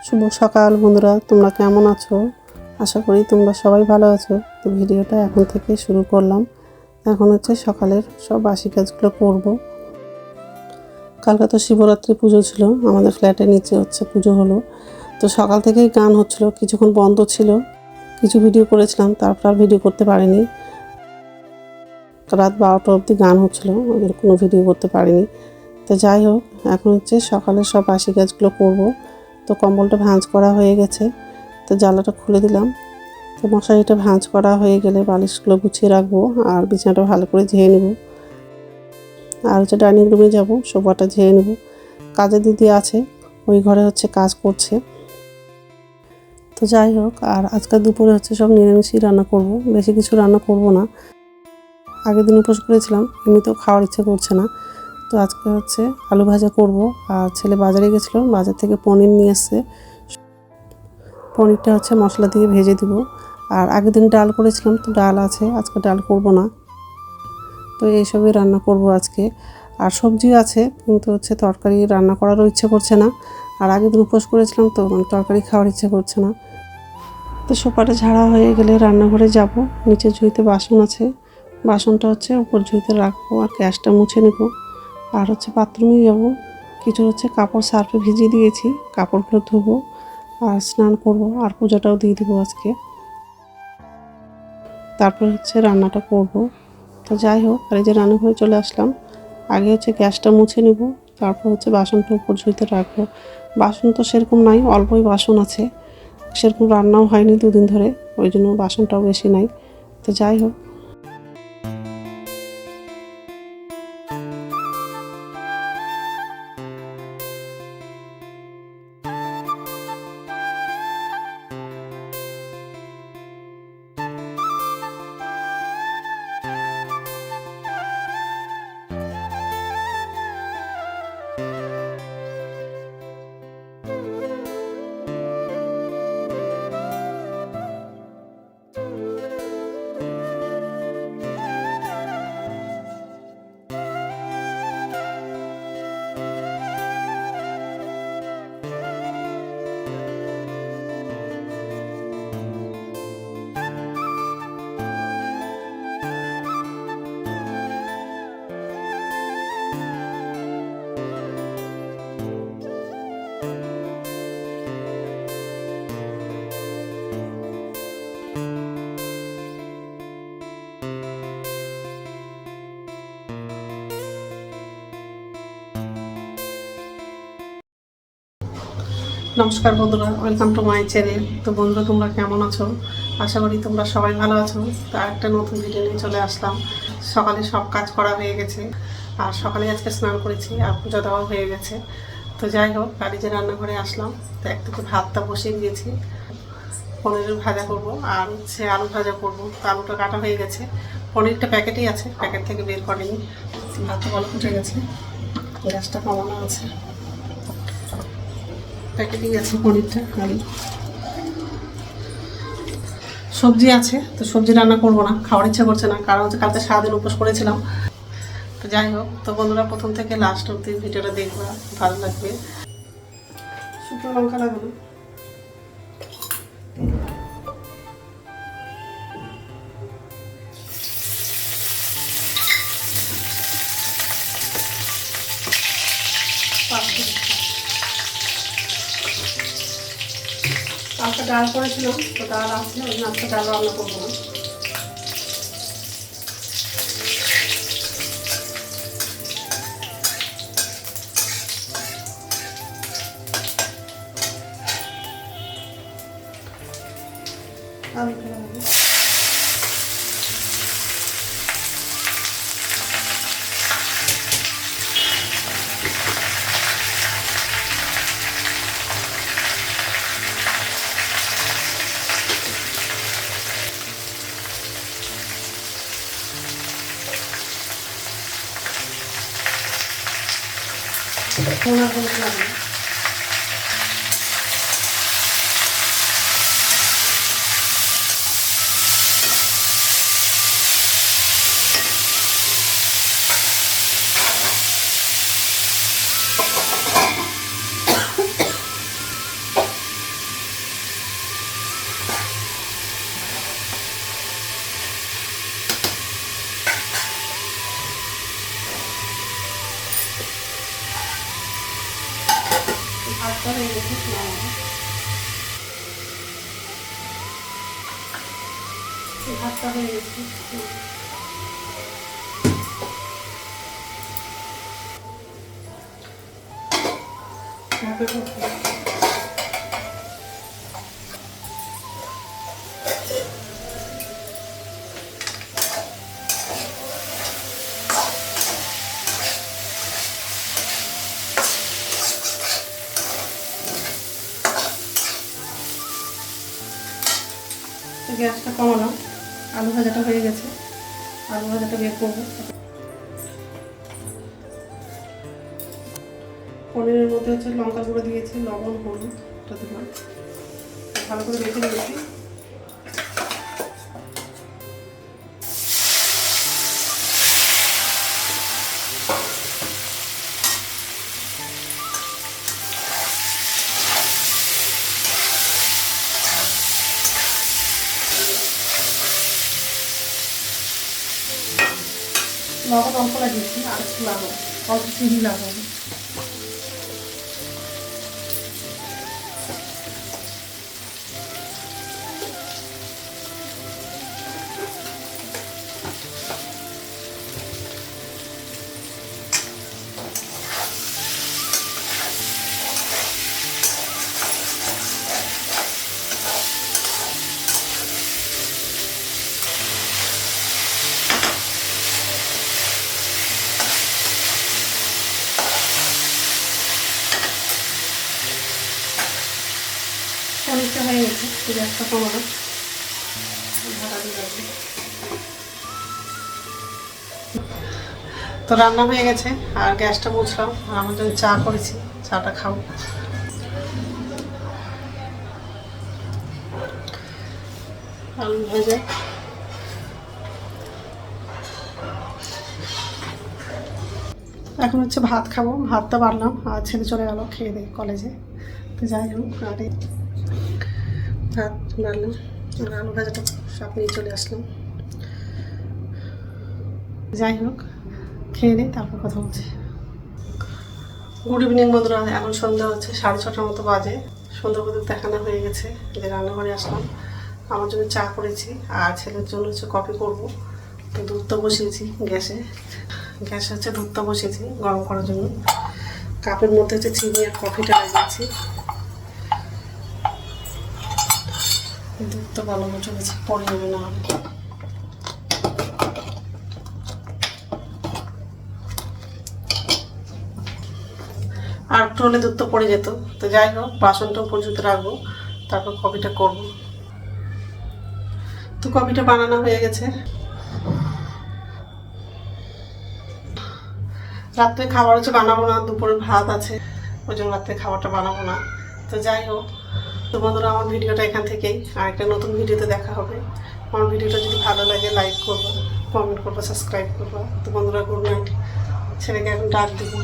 শুভ সকাল বন্ধুরা, তোমরা কেমন আছো? আশা করি তোমরা সবাই ভালো আছো। তো ভিডিওটা এখন থেকে শুরু করলাম। এখন হচ্ছে সকালের সব বাসি কাজগুলো করব। কালকে তো শিবরাত্রি পুজো ছিল, আমাদের ফ্ল্যাটের নিচে হচ্ছে পুজো হলো। তো সকাল থেকেই গান হচ্ছিল, কিছুক্ষণ বন্ধ ছিল, কিছু ভিডিও করেছিলাম, তারপর আর ভিডিও করতে পারিনি। রাত 12টা অবধি গান হচ্ছিল, ওদের কোনো ভিডিও করতে পারিনি। তো যাই হোক, এখন হচ্ছে সকালের সব বাসি কাজগুলো করব। তো কম্বলটা ভাঁজ করা হয়ে গেছে, তো জানলাটা খুলে দিলাম। তো মশারিটা ভাঁজ করা হয়ে গেলে বালিশগুলো গুছিয়ে রাখবো আর বিছানাটা ভালো করে ঝেড়ে নেব। আর হচ্ছে ডাইনিং রুমে যাব, সোফাটা ঝেড়ে নেব। কাজের দিদি আছে, ওই ঘরে হচ্ছে কাজ করছে। তো যাই হোক, আর আজকে দুপুরে হচ্ছে সব নিরামিষই রান্না করব, বেশি কিছু রান্না করব না। আগের দিন উপোস করেছিলাম, এমনিতেও খাওয়ার ইচ্ছে করছে না। তো আজকে হচ্ছে আলু ভাজা করব। আর ছেলে বাজারে গেছিলো, বাজার থেকে পনির নিয়ে এসছে। পনিরটা হচ্ছে মশলা দিয়ে ভেজে দিব। আর আগের দিন ডাল করেছিলাম, তো ডাল আছে, আজকে ডাল করব না। তো এইসবই রান্না করব আজকে। আর সবজিও আছে, কিন্তু হচ্ছে তরকারি রান্না করারও ইচ্ছে করছে না। আর আগের দিন উপোস করেছিলাম, তো তরকারি খাওয়ার ইচ্ছে করছে না। তো সোফাটা ঝাড়া হয়ে গেলে রান্নাঘরে যাব। নিচে ঝুঁইতে বাসন আছে, বাসনটা হচ্ছে উপর ঝুঁইতে রাখবো আর গ্যাসটা মুছে নেব। আর হচ্ছে বাথরুমে যাব, কিছু হচ্ছে কাপড় সার্ফে ভিজিয়ে দিয়েছি, কাপড়গুলো ধুবো আর স্নান করব আর পূজাটাও দিয়ে দেবো আজকে। তারপর হচ্ছে রান্নাটা করব। তো যাই হোক, আর এই যে রান্নাঘরে চলে আসলাম। আগে হচ্ছে গ্যাসটা মুছে নেব, তারপর হচ্ছে বাসনটা উপর ঝুঁইতে রাখবো। বাসন তো সেরকম নাই, অল্পই বাসন আছে, সেরকম রান্নাও হয়নি দুদিন ধরে, ওই জন্য বাসনটাও বেশি নাই। তো যাই হোক, নমস্কার বন্ধুরা, ওয়েলকাম টু মাই চ্যানেল। তো বন্ধুরা, তোমরা কেমন আছো? আশা করি তোমরা সবাই ভালো আছো। তো একটা নতুন ভিডিও নিয়ে চলে আসলাম। সকালে সব কাজ করা হয়ে গেছে, আর সকালে আজকে স্নান করেছি আর পূজা দেওয়া হয়ে গেছে। তো যাই হোক, বাড়ি যে রান্নাঘরে আসলাম, তো একটু ভাতটা বসিয়ে দিয়েছি। পনিরের ভাজা করব আর হচ্ছে আলু ভাজা করব। তো আলুটা কাটা হয়ে গেছে, পনিরটা প্যাকেটেই আছে, প্যাকেট থেকে বের করেনি। ভাতটা ভালো ফুটে গেছে, গ্যাসটা কমানো আছে, প্যাকেটেই আছে পনিরটা। আর সবজি আছে, তো সবজি রান্না করবো না, খাওয়ার ইচ্ছা করছে না, কারণ হচ্ছে কালকে সারাদিন উপোস করেছিলাম। তো যাই হোক, তো বন্ধুরা প্রথম থেকে লাস্ট অবধি ভিডিওটা দেখবা, ভালো লাগবে। শুকনো লঙ্কা লাগবে, কালকে ডাল করেছিলাম, তো ডাল আছে, ওই জন্য আজকে ডাল রান্না করবো না। আলুটা লাগবে, পোনা হলুদ লাগবে। ভাতটা হয়ে গেছে, ভাতটা হয়ে গেছে। গ্যাসটা কমানো, আলু ভাজাটা হয়ে গেছে, আলু ভাজাটা বের করবো। পনিরের মধ্যে হচ্ছে লঙ্কা গুঁড়ো দিয়েছি, লবণ, হলুদ এটা দিলাম, ভালো করে মেখে নিয়েছি। লবণ অল্প লাগিয়েছি, আর একটু লাগাবো, অল্প চিনি লাগাবো। পনিরটা হয়ে গেছে, গ্যাসটা কমানো, ঢাকা দিয়ে রাখবো। তো রান্না হয়ে গেছে আর গ্যাসটা মুছলাম, আর আমার জন্য চা করেছি, চাটা খাবো। আলু ভেজে এখন হচ্ছে ভাত খাবো, ভাতটা বাড়লাম আর ছেলে চলে গেল খেয়ে দিয়ে কলেজে। তো যাই হোক, আর ভাত বাড়লাম আর আলু ভাজাটা সব নিয়ে চলে আসলাম। যাই হোক, খেয়ে নিই, তারপর কথা বলছি। গুড ইভিনিং বন্ধুরা, এখন সন্ধ্যা হচ্ছে 6:30 মতো বাজে। সন্ধ্যা প্রদীপ দেখানো হয়ে গেছে, যে রান্নাঘরে আসলাম। আমার জন্য চা করেছি আর ছেলের জন্য হচ্ছে কফি করবো। তো দুধটা বসিয়েছি গ্যাসে, হচ্ছে দুধটা বসিয়েছি গরম করার জন্য। কাপের মধ্যে হচ্ছে চিনি আর কফিটা লাগিয়েছি। দুধটা ভালো মতো গেছে, পরে যাবে না হলে। আর একটু হলে দুধ তো পড়ে যেত। তো যাই হোক, বাসনটাও পর্যন্ত রাখবো, তারপর কফিটা করবো। তো কফিটা বানানো হয়ে গেছে। রাত্রে খাবার হচ্ছে বানাবো না, দুপুরে ভাত আছে, ওই জন্য রাত্রে খাবারটা বানাবো না। তো যাই হোক, তো বন্ধুরা, আমার ভিডিওটা এখান থেকেই, আর একটা নতুন ভিডিওতে দেখা হবে। আমার ভিডিওটা যদি ভালো লাগে লাইক করবো, কমেন্ট করবো, সাবস্ক্রাইব করবো। তো বন্ধুরা, গুড নাইট। ছেলেকে এখন ডাক দেবো।